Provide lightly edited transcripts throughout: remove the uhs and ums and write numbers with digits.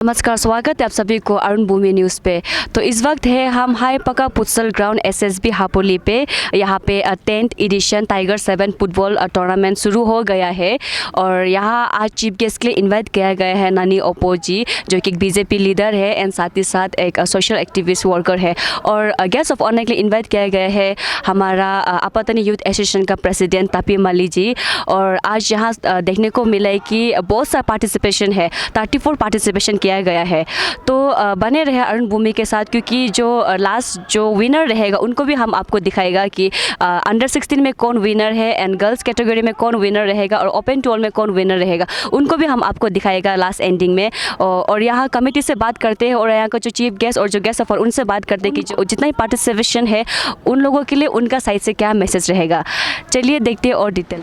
नमस्कार, स्वागत है आप सभी को अरुण भूमि न्यूज़ पे। तो इस वक्त है हम हाई पका पुत्सल ग्राउंड एसएसबी हापोली पे। यहाँ पे 10th addition tiger 7 football tournament शुरू हो गया है और यहाँ आज चीफ गेस्ट के लिए इनवाइट किया गया है नानी ओप्पो जी, जो कि एक बीजेपी लीडर है एंड साथ ही साथ एक सोशल एक्टिविस्ट वर्कर है। और गेस्ट ऑफ ऑनर के लिए इन्वाइट किया गया है हमारा आपातनी यूथ एसोसिएशन का प्रेसिडेंट तापी माली जी। और आज यहाँ देखने को मिला है कि बहुत सा पार्टिसिपेशन है, 34 पार्टिसिपेशन किया गया है। तो बने रहे अरुण भूमि के साथ, क्योंकि जो लास्ट जो विनर रहेगा उनको भी हम आपको दिखाएगा कि अंडर 16 में कौन विनर है एंड गर्ल्स कैटेगरी में कौन विनर रहेगा और ओपन टू ऑल में कौन विनर रहेगा, उनको भी हम आपको दिखाएगा लास्ट एंडिंग में। और यहाँ कमेटी से बात करते हैं और यहाँ का जो चीफ गेस्ट और जो गेस्ट ऑफ ऑनर उनसे बात करते हैं कि जो जितना ही पार्टिसिपेशन है उन लोगों के लिए उनका साइड से क्या मैसेज रहेगा। चलिए देखते हैं और detail.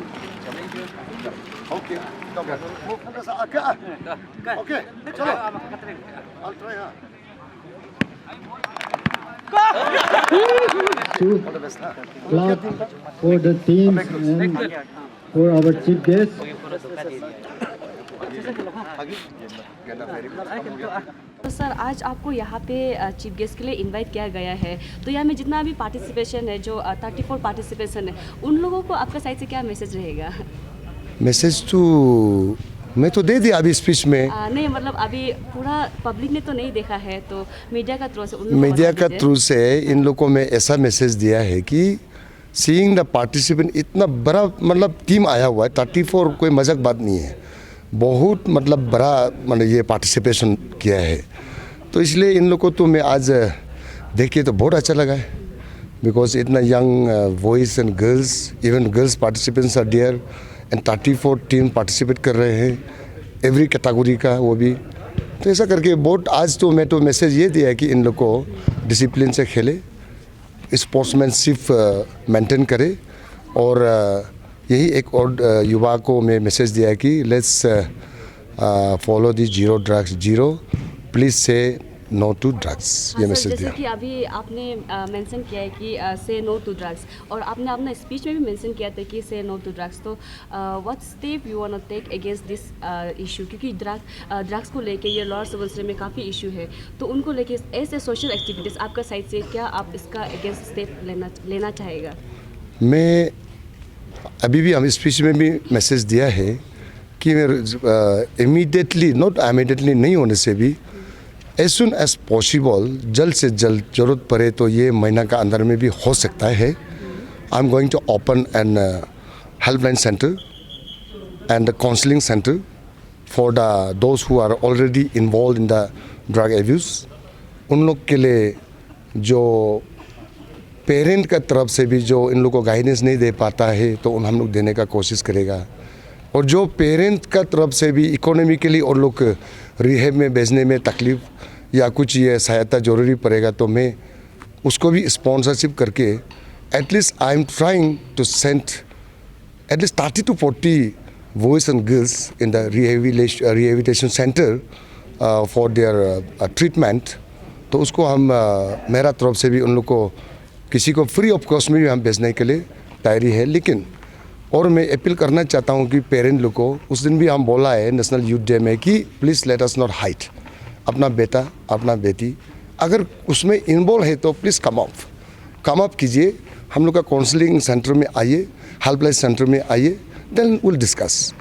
Okay, chalo. I'll try her. Clap for the teams and for our chief guest. तो सर, आज आपको यहाँ पे चीफ गेस्ट के लिए इनवाइट किया गया है, तो यहाँ में जितना भी पार्टिसिपेशन है, जो 34 पार्टिसिपेशन है, उन लोगों को आपका साइड से क्या मैसेज रहेगा? मैसेज तो मैं तो दे दिया अभी स्पीच में। नहीं, मतलब अभी पूरा पब्लिक ने तो नहीं देखा है, तो मीडिया का थ्रू से मीडिया का थ्रू से इन लोगों में ऐसा मैसेज दिया है कि सीइंग द पार्टिसिपेंट, इतना बड़ा मतलब टीम आया हुआ है 34, कोई मजाक बात नहीं है, बहुत मतलब बड़ा मतलब ये पार्टिसिपेशन किया है। तो इसलिए इन लोगों को तो मैं आज देख के तो बहुत अच्छा लगा है, बिकॉज इतना young boys and girls, even girls participants are there and 34 team participate कर रहे हैं एवरी कैटेगरी का, वो भी। तो ऐसा करके बहुत आज तो मैं तो मैसेज ये दिया है कि इन लोग को डिसिप्लिन से खेले, स्पोर्ट्समैनशिप मेंटेन करे। और यही एक और युवा को मैं मैसेज दिया है कि let's follow the zero drugs, zero please से नो टू ड्रग्स, ये मैसेज दिया। जैसे कि अभी आपने मेंशन किया है कि से नो टू ड्रग्स, और आपने अपना स्पीच में भी मेंशन किया था कि से नो टू ड्रग्स। तो what step you want to take against this issue, क्योंकि ड्रग्स को लेके ये लॉर्ड सुबनसिरी में काफ़ी इशू है, तो उनको लेके ऐसे सोशल एक्टिविटीज़ आपका साइड से क्या आप इसका अगेंस्ट स्टेप लेना चाहेगा? मैं अभी भी हम स्पीच में भी मैसेज दिया है कि इमीडिएटली, नॉट इमीडिएटली नहीं होने से भी एज सुन एज पॉसिबल, जल्द से जल्द ज़रूरत पड़े तो ये महीना का अंदर में भी हो सकता है। I am going to open an helpline centre and counselling centre for those who are already involve in the drug abuse. उन लोग के लिए जो पेरेंट का तरफ से भी जो इन लोग को गाइडेंस नहीं दे पाता है, तो हम लोग देने का कोशिश करेगा। और जो पेरेंट का तरफ से भी इकोनॉमिकली और लोग रिहेब में भेजने में तकलीफ़ या कुछ ये सहायता ज़रूरी पड़ेगा, तो मैं उसको भी स्पॉन्सरशिप करके at least I am trying to send at least 30 to 40 boys and girls in the rehabilitation centre for their treatment. तो उसको हम मेरा तरफ से भी उन लोग को किसी को फ्री ऑफ कॉस्ट में भी हम भेजने के लिए तैयारी है। लेकिन और मैं अपील करना चाहता हूँ कि पेरेंट लोग को, उस दिन भी हम बोला है नेशनल यूथ डे में कि please let us not hide, अपना बेटा अपना बेटी अगर उसमें इन्वॉल्व है तो प्लीज़ कम अप कीजिए, हम लोग का काउंसलिंग सेंटर में आइए, हेल्पलाइन सेंटर में आइए, देन विल डिस्कस।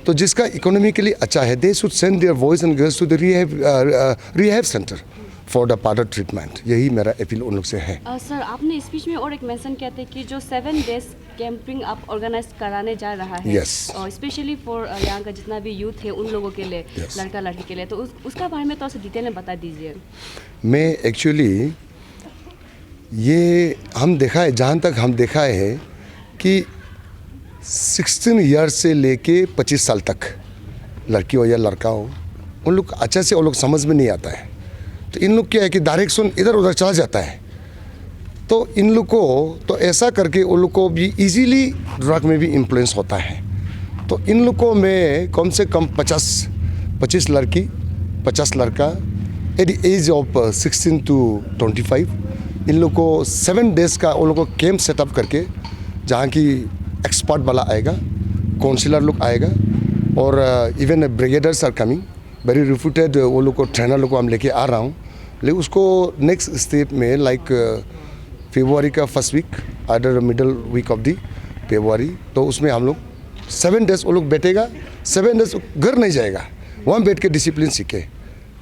तो जिसका इकोनॉमिकली अच्छा है, they should send their boys and girls to the rehab centre for the proper treatment. यही मेरा अपील उन लोग से है। सर, आपने स्पीच में और एक मेंशन किया था कि जो 7 days कैंपिंग आप ऑर्गेनाइज कराने जा रहा है, और स्पेशली फॉर यहाँ का जितना भी यूथ है उन लोगों के लिए, लड़का लड़की के लिए, तो उसका बारे में थोड़ा सा डिटेल में बता दीजिए। मैं एक्चुअली ये हम देखा है, जहाँ तक हम देखा है कि 16 ईयर्स से लेके 25 साल तक लड़की हो या लड़का हो, उन लोग अच्छा से वो लोग समझ में नहीं आता है। तो इन लोग क्या है कि डायरेक्शन इधर उधर चला जाता है, तो इन लोग को तो ऐसा करके उन लोग को भी इजीली ड्रग में भी इन्फ्लुएंस होता है। तो इन लोग को मैं कम से कम 25 लड़की 50 लड़का at the age of 16 to 25, इन लोग को 7 days का उन लोग को कैंप सेटअप करके, जहाँ की एक्सपर्ट वाला आएगा, काउंसिलर लोग आएगा, और even brigadiers are coming, very refuted वो लोग को ट्रेनर लोग को हम लेके आ रहा हूँ, लेकिन उसको नेक्स्ट स्टेप में लाइक फरवरी का first week either middle week of the फरवरी, तो उसमें हम लोग 7 डेज वो लोग बैठेगा, 7 डेज घर नहीं जाएगा, वहाँ बैठ के डिसिप्लिन सीखे।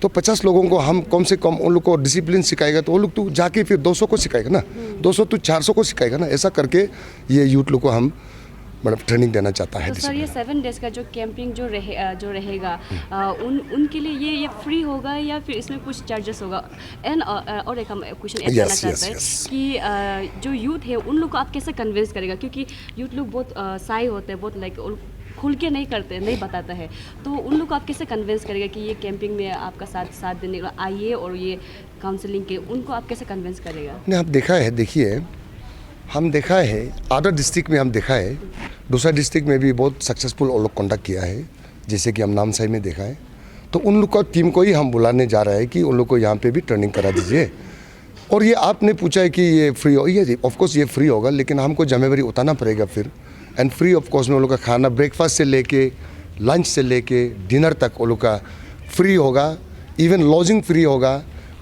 तो 50 लोगों को हम कम से कम उन लोग को डिसिप्लिन सिखाएगा, तो वो लोग तो जाके फिर 200 को सिखाएगा ना, 200 तो 400 को सिखाएगा ना। ऐसा करके ये यूथ लोग को हम मतलब ट्रेनिंग देना चाहता है। तो सर ये 7 डेज का जो कैंपिंग जो रहेगा उनके लिए ये फ्री होगा या फिर इसमें कुछ चार्जेस होगा? एंड और एक हम क्वेश्चन ऐड करना चाहते हैं कि जो यूथ है उन लोग को आप कैसे कन्विंस करेगा, क्योंकि यूथ लोग बहुत साई होते हैं, बहुत लाइक खुल के नहीं करते, नहीं बताता है, तो उन लोग को आप कैसे कन्विंस करेगा कि ये कैंपिंग में आपका साथ देने का आइए और ये काउंसलिंग के, उनको आप कैसे कन्विंस करेगा? नहीं, आप देखा है, देखिए हम देखा है अदर डिस्ट्रिक्ट में, हम देखा है दूसरा डिस्ट्रिक्ट में भी बहुत सक्सेसफुल वो लोग कॉन्डक्ट किया है, जैसे कि हम नामसाई में देखा है। तो उन लोग का टीम को ही हम बुलाने जा रहा है कि उन लोग को यहाँ पे भी ट्रेनिंग करा दीजिए। और ये आपने पूछा है कि ये फ्री हो, ये ऑफकोर्स ये फ्री होगा, लेकिन हमको जिम्मेवारी उठाना पड़ेगा फिर। एंड फ्री ऑफ कॉस्ट में उन लोग का खाना, ब्रेकफास्ट से लेके लंच से लेके डिनर तक वो लोग का फ्री होगा, इवन लॉजिंग फ्री होगा।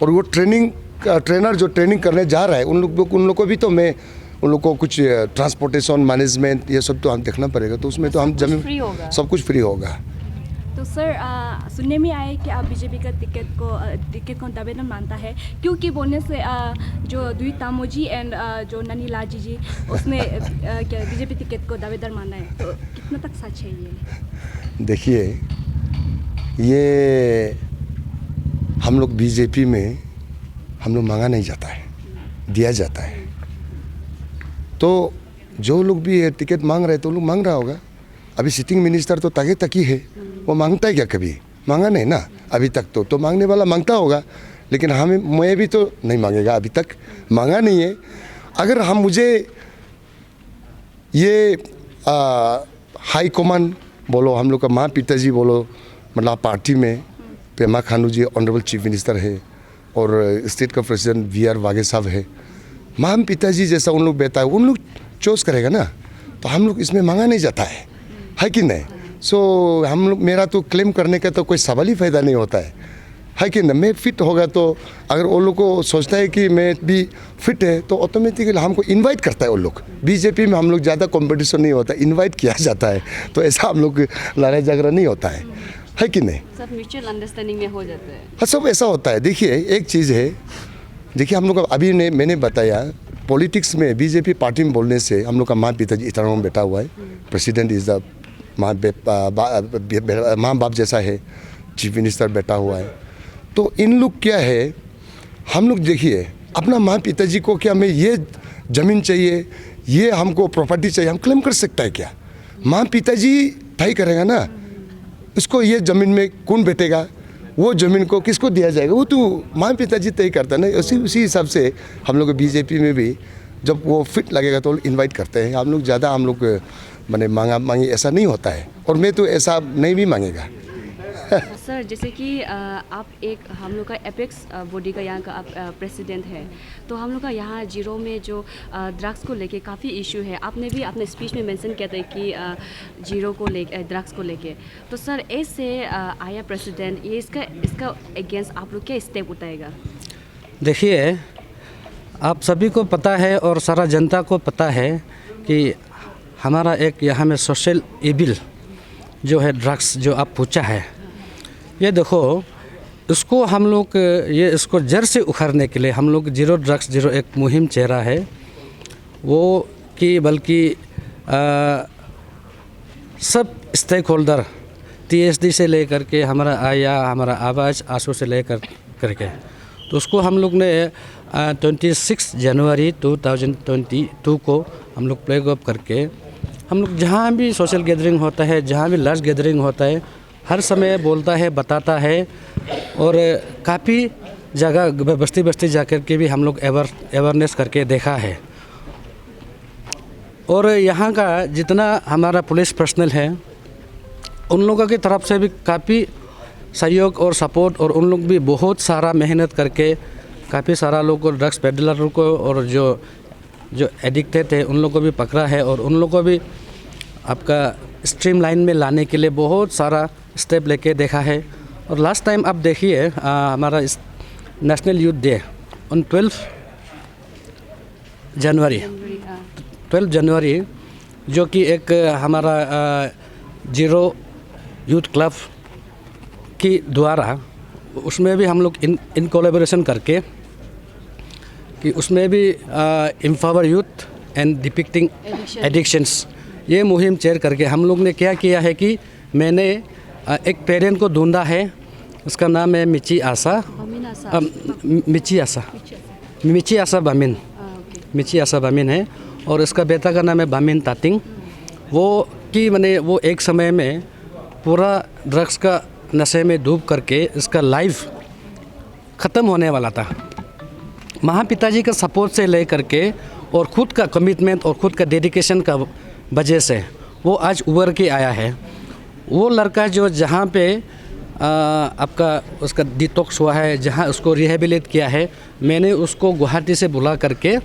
और वो ट्रेनर जो ट्रेनिंग करने जा रहा है उन लोग को भी तो मैं उन लोग को कुछ ट्रांसपोर्टेशन मैनेजमेंट ये सब तो हम देखना पड़ेगा, तो उसमें तो हम सब कुछ फ्री होगा। तो सर सुनने में आया कि आप बीजेपी का टिकट को दावेदार मानता है, क्योंकि बोलने से जो दुई तामोजी एंड जो ननी लाजी जी उसमें क्या बीजेपी टिकट को दावेदार माना है, तो कितना तक सच है ये? देखिए ये हम लोग बीजेपी में हम लोग मांगा नहीं जाता है, दिया जाता है। तो जो लोग भी टिकट मांग रहे तो लोग मांग रहा होगा। अभी सिटिंग मिनिस्टर तो ताके तक ही है, वो मांगता है क्या? कभी मांगा नहीं ना अभी तक। तो मांगने वाला मांगता होगा, लेकिन मैं भी तो नहीं मांगेगा, अभी तक मांगा नहीं है। अगर हम मुझे ये हाई कमान बोलो, हम लोग का माँ पिताजी बोलो, मतलब पार्टी में पेमा खानू जी ऑनरेबल चीफ मिनिस्टर है और स्टेट का प्रेसिडेंट VR वाघे साहब है, माँ पिताजी जैसा उन लोग बैठा है, उन लोग चूज करेगा ना। तो हम लोग इसमें मांगा नहीं जाता है कि नहीं? सो हम लोग, मेरा तो क्लेम करने का तो कोई सवाल ही फायदा नहीं होता है कि नहीं? मैं फिट होगा तो अगर वो लोग को सोचता है कि मैं भी फिट है तो ऑटोमेटिकली हमको इनवाइट करता है वो लोग। बीजेपी में हम लोग ज़्यादा कंपटीशन नहीं होता, इनवाइट किया जाता है, तो ऐसा हम लोग लड़ाई झगड़ा नहीं होता है कि नहीं? सब म्यूचुअल अंडरस्टैंडिंग में हो जाता है। हाँ, सब ऐसा होता है। देखिए एक चीज़ है, देखिए हम लोग अभी मैंने बताया पॉलिटिक्स में बीजेपी पार्टी में बोलने से हम लोग का माँ पिताजी इतना में बैठा हुआ है, प्रेसिडेंट इज़ द माँ बाप जैसा है, चीफ मिनिस्टर बैठा हुआ है। तो इन लोग क्या है, हम लोग देखिए अपना माँ पिताजी को क्या मैं ये ज़मीन चाहिए, ये हमको प्रॉपर्टी चाहिए, हम क्लेम कर सकता है क्या? माँ पिताजी तय करेगा ना इसको, ये ज़मीन में कौन बैठेगा, वो ज़मीन को किसको दिया जाएगा, वो तो माँ पिताजी तय करता है ना। उसी हिसाब से हम लोग बीजेपी में भी जब वो फिट लगेगा तो इनवाइट करते हैं हम लोग। ज़्यादा हम लोग मैंने मांगी ऐसा नहीं होता है, और मैं तो ऐसा नहीं भी मांगेगा। सर जैसे कि आप एक हम लोग का एपेक्स बॉडी का यहाँ का आप प्रेसिडेंट है, तो हम लोग का यहाँ जीरो में जो ड्रग्स को लेके काफ़ी इशू है। आपने भी अपने स्पीच में मेंशन किया था कि जीरो को लेके ड्रग्स को लेके, तो सर ऐसे आया प्रेसिडेंट, ये इसका अगेंस्ट आप लोग क्या स्टेप उठाएगा? देखिए आप सभी को पता है और सारा जनता को पता है कि हमारा एक यहाँ में सोशल इविल जो है ड्रग्स, जो आप पूछा है, ये देखो इसको हम लोग इसको जड़ से उखाड़ने के लिए हम लोग जीरो ड्रग्स जीरो एक मुहिम चेहरा है वो कि बल्कि सब स्टेक होल्डर TSD से लेकर के हमारा आया, हमारा आवाज़ आंसू से लेकर करके, तो उसको हम लोग ने 26 जनवरी 2022 को हम लोग प्लेग ऑफ करके हम लोग जहाँ भी सोशल गैदरिंग होता है, जहाँ भी लार्ज गैदरिंग होता है, हर समय बोलता है, बताता है। और काफ़ी जगह बस्ती बस्ती जा कर के भी हम लोग अवेयरनेस करके देखा है। और यहाँ का जितना हमारा पुलिस पर्सनल है उन लोगों की तरफ से भी काफ़ी सहयोग और सपोर्ट, और उन लोग भी बहुत सारा मेहनत करके काफ़ी सारा लोग को, ड्रग्स पेडलर को और जो एडिक्टेड थे उन लोगों को भी पकड़ा है, और उन लोगों को भी आपका स्ट्रीम लाइन में लाने के लिए बहुत सारा स्टेप लेके देखा है। और लास्ट टाइम आप देखिए हमारा इस नेशनल यूथ डे ऑन 12 जनवरी जो कि एक हमारा जीरो यूथ क्लब की द्वारा उसमें भी हम लोग इन कोलैबोरेशन करके कि उसमें भी empower youth and depicting addictions ये मुहिम चेयर करके हम लोग ने क्या किया है कि मैंने एक पेरेंट को ढूंढा है, उसका नाम है मिची आशा बामिन है, और इसका बेटा का नाम है बामिन तातिंग। वो एक समय में पूरा ड्रग्स का नशे में डूब करके इसका लाइफ ख़त्म होने वाला था। महापिताजी का सपोर्ट से ले करके और ख़ुद का कमिटमेंट और ख़ुद का डेडिकेशन का वजह से वो आज उभर के आया है। वो लड़का जो जहाँ पे आपका उसका डिटॉक्स हुआ है, जहाँ उसको रिहेबिलिट किया है, मैंने उसको गुवाहाटी से बुला करके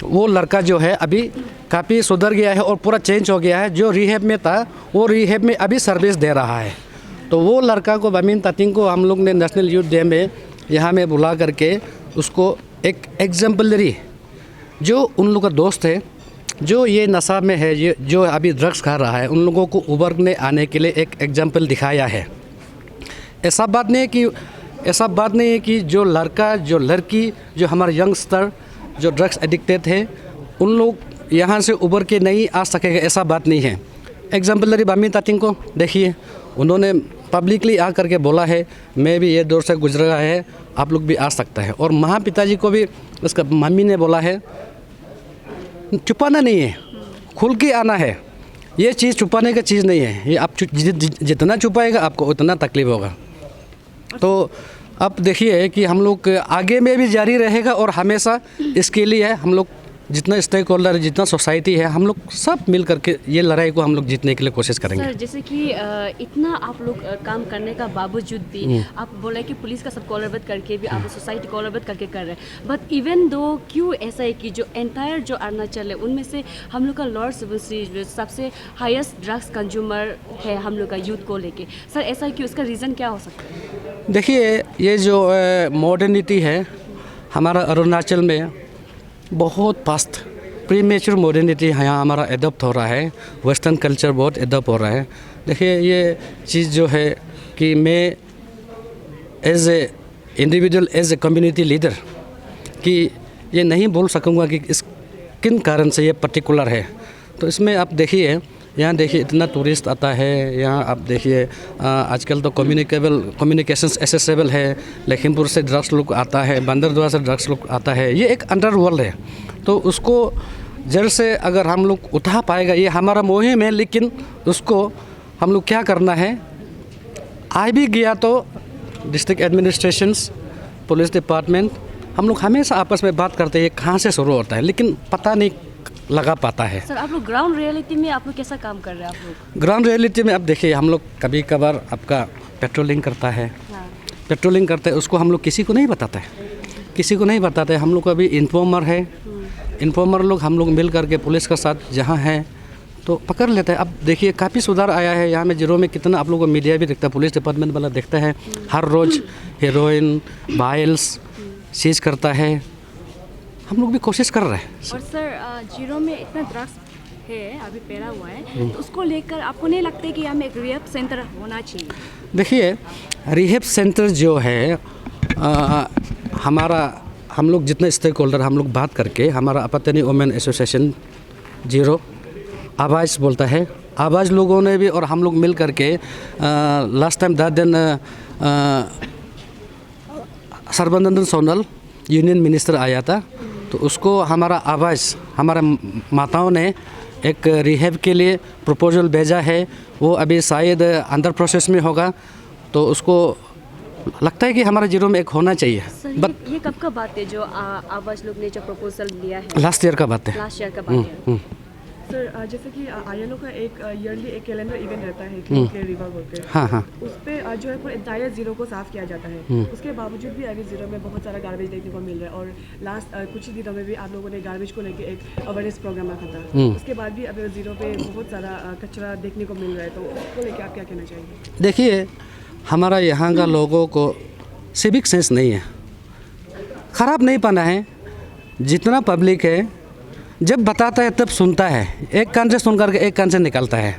वो लड़का जो है अभी काफ़ी सुधर गया है और पूरा चेंज हो गया है। जो रिहेब में था वो रिहेब में अभी सर्विस दे रहा है। तो वो लड़का को बामिन तातिंग को हम लोग ने नेशनल यूथ डे में यहाँ में बुला करके उसको एक एग्जाम्पलरी जो उन लोगों का दोस्त है जो ये नशा में है, ये जो अभी ड्रग्स खा रहा है, उन लोगों को उभरने आने के लिए एक एग्जाम्पल दिखाया है। ऐसा बात नहीं है कि जो लड़का जो लड़की जो हमारे यंगस्टर जो ड्रग्स एडिक्टेड है उन लोग यहाँ से उभर के नहीं आ सकेगा, ऐसा बात नहीं है। एग्जाम्पलरी बामिन तातिंग को देखिए, उन्होंने पब्लिकली आ करके बोला है मैं भी ये दौर से गुजरा है, आप लोग भी आ सकता है। और महापिताजी को भी उसका मम्मी ने बोला है छुपाना नहीं है, खुल के आना है। ये चीज़ छुपाने का चीज़ नहीं है, ये आप जितना छुपाएगा आपको उतना तकलीफ होगा। तो अब देखिए कि हम लोग आगे में भी जारी रहेगा और हमेशा इसके लिए हम लोग जितना स्टेक होल्डर जितना सोसाइटी है हम लोग सब मिल करके ये लड़ाई को हम लोग जीतने के लिए कोशिश करेंगे। सर जैसे कि इतना आप लोग काम करने का बावजूद भी आप बोला कि पुलिस का सब कॉलरबद्ध करके भी आप सोसाइटी कॉलरबद्ध करके कर रहे हैं, बट इवन दो क्यों ऐसा है कि जो एंटायर जो अरुणाचल है उनमें से हम लोग का लॉर्ड सुबनसिरी सबसे हाईएस्ट ड्रग्स कंज्यूमर है हम लोग का यूथ को लेके, सर ऐसा है कि उसका रीज़न क्या हो सकता है? देखिए ये जो मॉडर्निटी है हमारा अरुणाचल में बहुत फास्ट प्रीमेच्योर मॉडर्निटी यहाँ हमारा एडॉप्ट हो रहा है, वेस्टर्न कल्चर बहुत एडॉप्ट हो रहा है। देखिए ये चीज़ जो है कि मैं as a individual as a community leader कि ये नहीं बोल सकूँगा कि इस किन कारण से ये पर्टिकुलर है। तो इसमें आप देखिए यहाँ देखिए इतना टूरिस्ट आता है, यहाँ आप देखिए आजकल तो कम्युनिकेशंस एसेसेबल है। लखीमपुर से ड्रग्स लोग आता है, बंदरदुआ से ड्रग्स लोग आता है, ये एक अंडर वर्ल्ड है। तो उसको जड़ से अगर हम लोग उठा पाएगा, ये हमारा मुहिम है, लेकिन उसको हम लोग क्या करना है, आ भी गया तो डिस्ट्रिक्ट एडमिनिस्ट्रेशंस पुलिस डिपार्टमेंट हम लोग हमेशा आपस में बात करते हैं कहाँ से शुरू होता है, लेकिन पता नहीं लगा पाता है। सर आप लोग ग्राउंड रियलिटी में आप लोग कैसा काम कर रहे हैं? आप लोग ग्राउंड रियलिटी में अब देखिए हम लोग कभी कभार आपका पेट्रोलिंग करता है, पेट्रोलिंग करते हैं, उसको हम लोग किसी को नहीं बताते, हम लोग अभी इन्फॉर्मर है, इन्फॉर्मर लोग हम लोग मिल करके पुलिस के साथ जहाँ है तो पकड़ लेते हैं। अब देखिए काफ़ी सुधार आया है यहाँ में जीरो में, कितना आप लोगों को मीडिया भी देखता है, पुलिस डिपार्टमेंट वाला देखता है, हर रोज़ हेरोइन बाइल्स सीज करता है, हम लोग भी कोशिश कर रहे हैं। और सर जीरो में इतना ड्रग्स है अभी पैदा हुआ है, तो उसको लेकर आपको नहीं लगता कि यहाँ में एक रिहेब सेंटर होना चाहिए? देखिए रिहेब सेंटर जो है हम लोग जितने स्टेक होल्डर हम लोग बात करके, हमारा अपतनी वुमेन एसोसिएशन जीरो आवाज़ बोलता है, आवाज़ लोगों ने भी और हम लोग मिल करके लास्ट टाइम 10 दिन सर्बानंद सोनल यूनियन मिनिस्टर आया था, तो उसको हमारा आवाज़ हमारा माताओं ने एक रिहेब के लिए प्रपोजल भेजा है, वो अभी शायद अंडर प्रोसेस में होगा। तो उसको लगता है कि हमारा जीरो में एक होना चाहिए। बट ये कब का बात है जो आवाज़ लोग ने जो प्रपोजल दिया है? लास्ट ईयर का बात है। लास्ट ईयर का बात है। सर जैसे कि आईएलओ का एक ईयरली एक कैलेंडर इवेंट रहता है क्लीन रिवर बोलते हैं, हाँ हाँ, उस पर जो है पूरा एंटायर जीरो को साफ किया जाता है। उसके बावजूद भी अभी जीरो में बहुत सारा गार्बेज देखने को मिल रहा है, और लास्ट कुछ ही दिनों में भी आप लोगों ने गार्बेज को लेकर एक अवेयरनेस प्रोग्राम रखा था, उसके बाद भी अभी जीरो पे बहुत सारा कचरा देखने को मिल रहा है, तो उसको लेकर आप क्या कहना चाहेंगे? देखिए हमारा यहाँ का लोगों को सिविक सेंस नहीं है, ख़राब नहीं पना है। जितना पब्लिक है जब बताता है तब सुनता है, एक कान से सुन करके एक कान से निकलता है।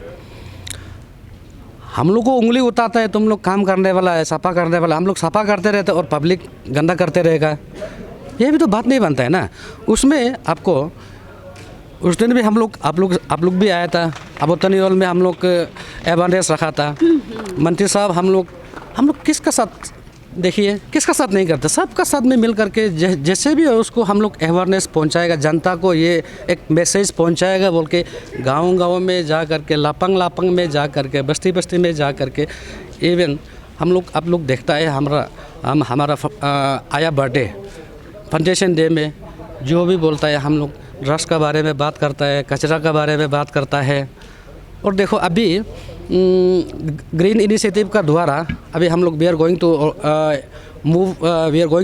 हम लोग को उंगली उठाता है, तुम लोग काम करने वाला है, सफा करने वाला। हम लोग सफा करते रहते और पब्लिक गंदा करते रहेगा, ये भी तो बात नहीं बनता है ना। उसमें आपको उस दिन भी हम लोग आप लोग भी आया था, अबोतनी हॉल में हम लोग अवेयरनेस रखा था। मंत्री साहब हम लोग किसका साथ, देखिए किसका साथ नहीं करते, सबका साथ में मिल करके जैसे भी है उसको हम लोग अवेयरनेस पहुंचाएगा, जनता को ये एक मैसेज पहुंचाएगा बोल के गाँव में जा करके, लापंग में जा करके, बस्ती में जा करके। इवन आप लोग देखता है हमारा आया बर्थडे फाउंडेशन डे में जो भी बोलता है, हम लोग ड्रग्स का बारे में बात करता है, कचरा का बारे में बात करता है। और देखो अभी ग्रीन इनिशिएटिव का द्वारा अभी हम लोग we are going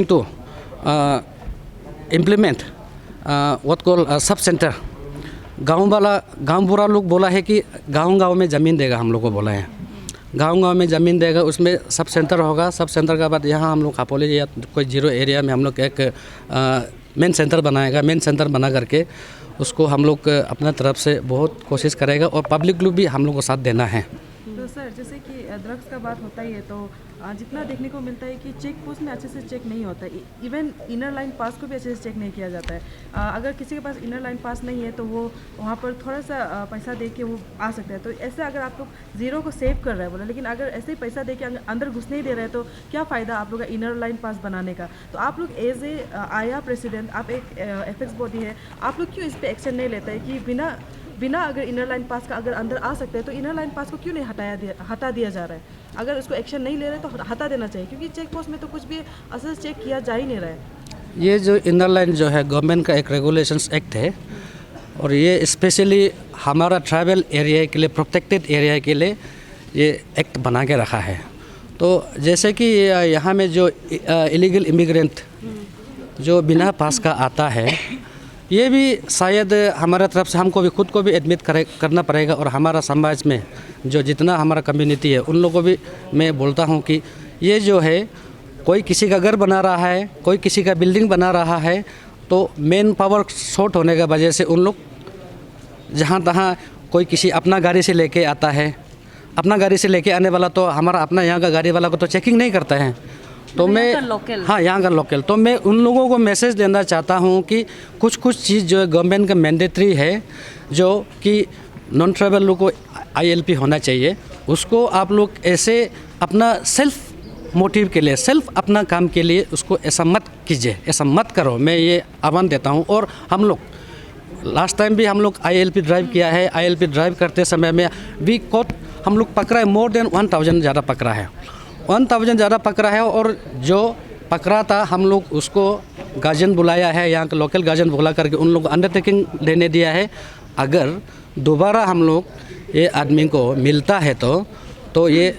to implement what call sub centre. गांव बुरा लोग बोला है कि गांव में ज़मीन देगा, हम लोग को बोला है गांव में ज़मीन देगा, उसमें सब सेंटर होगा। सब सेंटर के बाद यहाँ हम लोग खापोली या कोई जीरो एरिया में हम लोग एक मेन सेंटर बनाएगा। मेन सेंटर बना करके उसको हम लोग अपना तरफ से बहुत कोशिश करेगा और पब्लिक लोग भी हम लोग को साथ देना है। तो सर जैसे कि ड्रग्स का बात होता ही है, तो जितना देखने को मिलता है कि चेक पोस्ट में अच्छे से चेक नहीं होता है, इवन इनर लाइन पास को भी अच्छे से चेक नहीं किया जाता है। अगर किसी के पास इनर लाइन पास नहीं है तो वो वहाँ पर थोड़ा सा पैसा दे के वो आ सकता है। तो ऐसे अगर आप लोग ज़ीरो को सेव कर रहे हैं बोला, लेकिन अगर ऐसे ही पैसा दे के अंदर घुसने ही दे रहे हैं तो क्या फ़ायदा आप लोग का इनर लाइन पास बनाने का। तो आप लोग एज ए आया प्रेसिडेंट, आप एक एपेक्स बॉडी है, आप लोग क्यों इस पर एक्शन नहीं लेता है कि बिना अगर इनर लाइन पास का अगर अंदर आ सकते हैं तो इनर लाइन पास को क्यों नहीं हटा दिया जा रहा है। अगर उसको एक्शन नहीं ले रहे तो हटा देना चाहिए, क्योंकि चेक पोस्ट में तो कुछ भी असर चेक किया जा ही नहीं रहा है। ये जो इनर लाइन जो है गवर्नमेंट का एक रेगुलेशंस एक्ट है और ये स्पेशली हमारा ट्राइबल एरिया के लिए, प्रोटेक्टेड एरिया के लिए ये एक्ट बना के रखा है। तो जैसे कि यहाँ में जो इलीगल इमिग्रेंट जो बिना पास का आता है, ये भी शायद हमारा तरफ से हमको भी खुद को भी एडमिट करना पड़ेगा। और हमारा समाज में जो जितना हमारा कम्युनिटी है उन लोगों को भी मैं बोलता हूँ कि ये जो है कोई किसी का घर बना रहा है, कोई किसी का बिल्डिंग बना रहा है, तो मेन पावर शॉर्ट होने की वजह से उन लोग जहाँ तहाँ कोई किसी अपना गाड़ी से लेके आता है। अपना गाड़ी से लेके आने वाला तो हमारा अपना यहाँ का गाड़ी वाला को तो चेकिंग नहीं करता है। तो मैं यहाँ का लोकल तो मैं उन लोगों को मैसेज देना चाहता हूँ कि कुछ चीज़ जो है गवर्नमेंट का मैंडेटरी है, जो कि नॉन ट्राइबल लोग को ILP होना चाहिए, उसको आप लोग ऐसे अपना सेल्फ मोटिव के लिए, सेल्फ अपना काम के लिए उसको ऐसा मत कीजिए, ऐसा मत करो। मैं ये आह्वान देता हूँ। और हम लोग लास्ट टाइम भी हम लोग ILP ड्राइव किया है। ILP ड्राइव करते समय में हम लोग पकड़ा है मोर देन 1000 ज़्यादा पकड़ा है, 1000 ज़्यादा पकड़ा है। और जो पकड़ा था हम लोग उसको गार्जियन बुलाया है, यहाँ के लोकल गार्जियन बुला करके उन लोग को अंडरटेकिंग लेने दिया है। अगर दोबारा हम लोग ये आदमी को मिलता है तो ये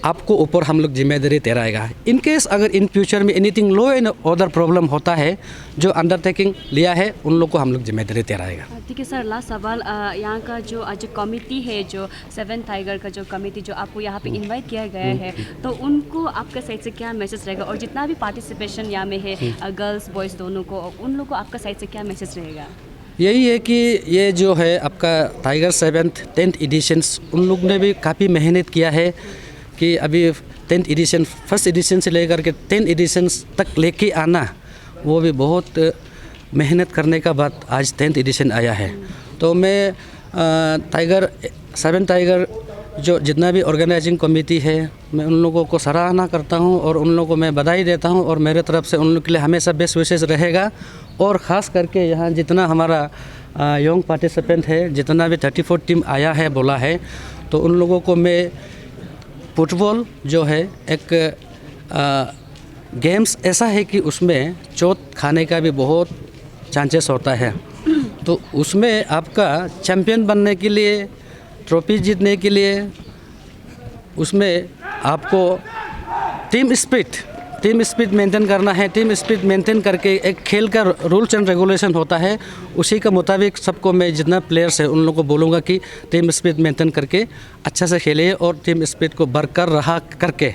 आपको ऊपर हम लोग जिम्मेदारी तैराएगा। इन केस अगर इन फ्यूचर में anything low and other problem होता है, जो अंडरटेकिंग लिया है उन लोग को हम लोग जिम्मेदारी तैराएगा। ठीक है सर, लास्ट सवाल, यहाँ का जो आज कमेटी है, जो 7 टाइगर का जो कमेटी जो आपको यहाँ पे इनवाइट किया गया है, तो उनको आपका साइड से क्या मैसेज रहेगा। और जितना भी पार्टिसिपेशन यहाँ में है गर्ल्स बॉयज़ दोनों को, उन लोगों को आपका साइड से क्या मैसेज रहेगा। यही है कि ये जो है आपका टाइगर 7th 10th एडिशन्स, उन लोग ने भी काफ़ी मेहनत किया है कि अभी 10th एडिशन, फर्स्ट एडिशन से लेकर के 10th एडिशन्स तक लेके आना, वो भी बहुत मेहनत करने का बाद आज 10th एडिशन आया है। तो मैं टाइगर 7 टाइगर जो जितना भी ऑर्गेनाइजिंग कमेटी है, मैं उन लोगों को सराहना करता हूं और उन लोगों को मैं बधाई देता हूं। और मेरे तरफ से उन लोगों के लिए हमेशा बेस्ट विशेष रहेगा। और ख़ास करके यहाँ जितना हमारा यंग पार्टिसिपेंट है, जितना भी 34 टीम आया है बोला है, तो उन लोगों को मैं फुटबॉल जो है एक गेम्स ऐसा है कि उसमें चोट खाने का भी बहुत चांसेस होता है। तो उसमें आपका चैम्पियन बनने के लिए, ट्रॉफी जीतने के लिए, उसमें आपको टीम स्पिरिट मेंटेन करना है। टीम स्पिरिट मेंटेन करके एक खेल का रूल्स एंड रेगुलेशन होता है, उसी के मुताबिक सबको मैं जितना प्लेयर्स है उन लोगों को बोलूँगा कि टीम स्पिरिट मेंटेन करके अच्छा से खेलिए और टीम स्पिरिट को बरकरार रहा करके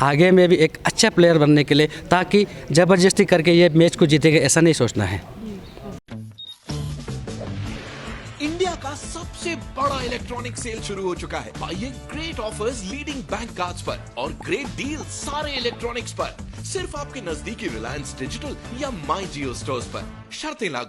आगे में भी एक अच्छा प्लेयर बनने के लिए, ताकि ज़बरदस्ती करके ये मैच को जीतेगा ऐसा नहीं सोचना है। इंडिया का सबसे बड़ा इलेक्ट्रॉनिक सेल शुरू हो चुका है। पाइए great offers leading bank cards पर और ग्रेट डील सारे इलेक्ट्रॉनिक्स पर, सिर्फ आपके नजदीकी रिलायंस डिजिटल या माई जियो स्टोर्स पर। शर्तें लागू।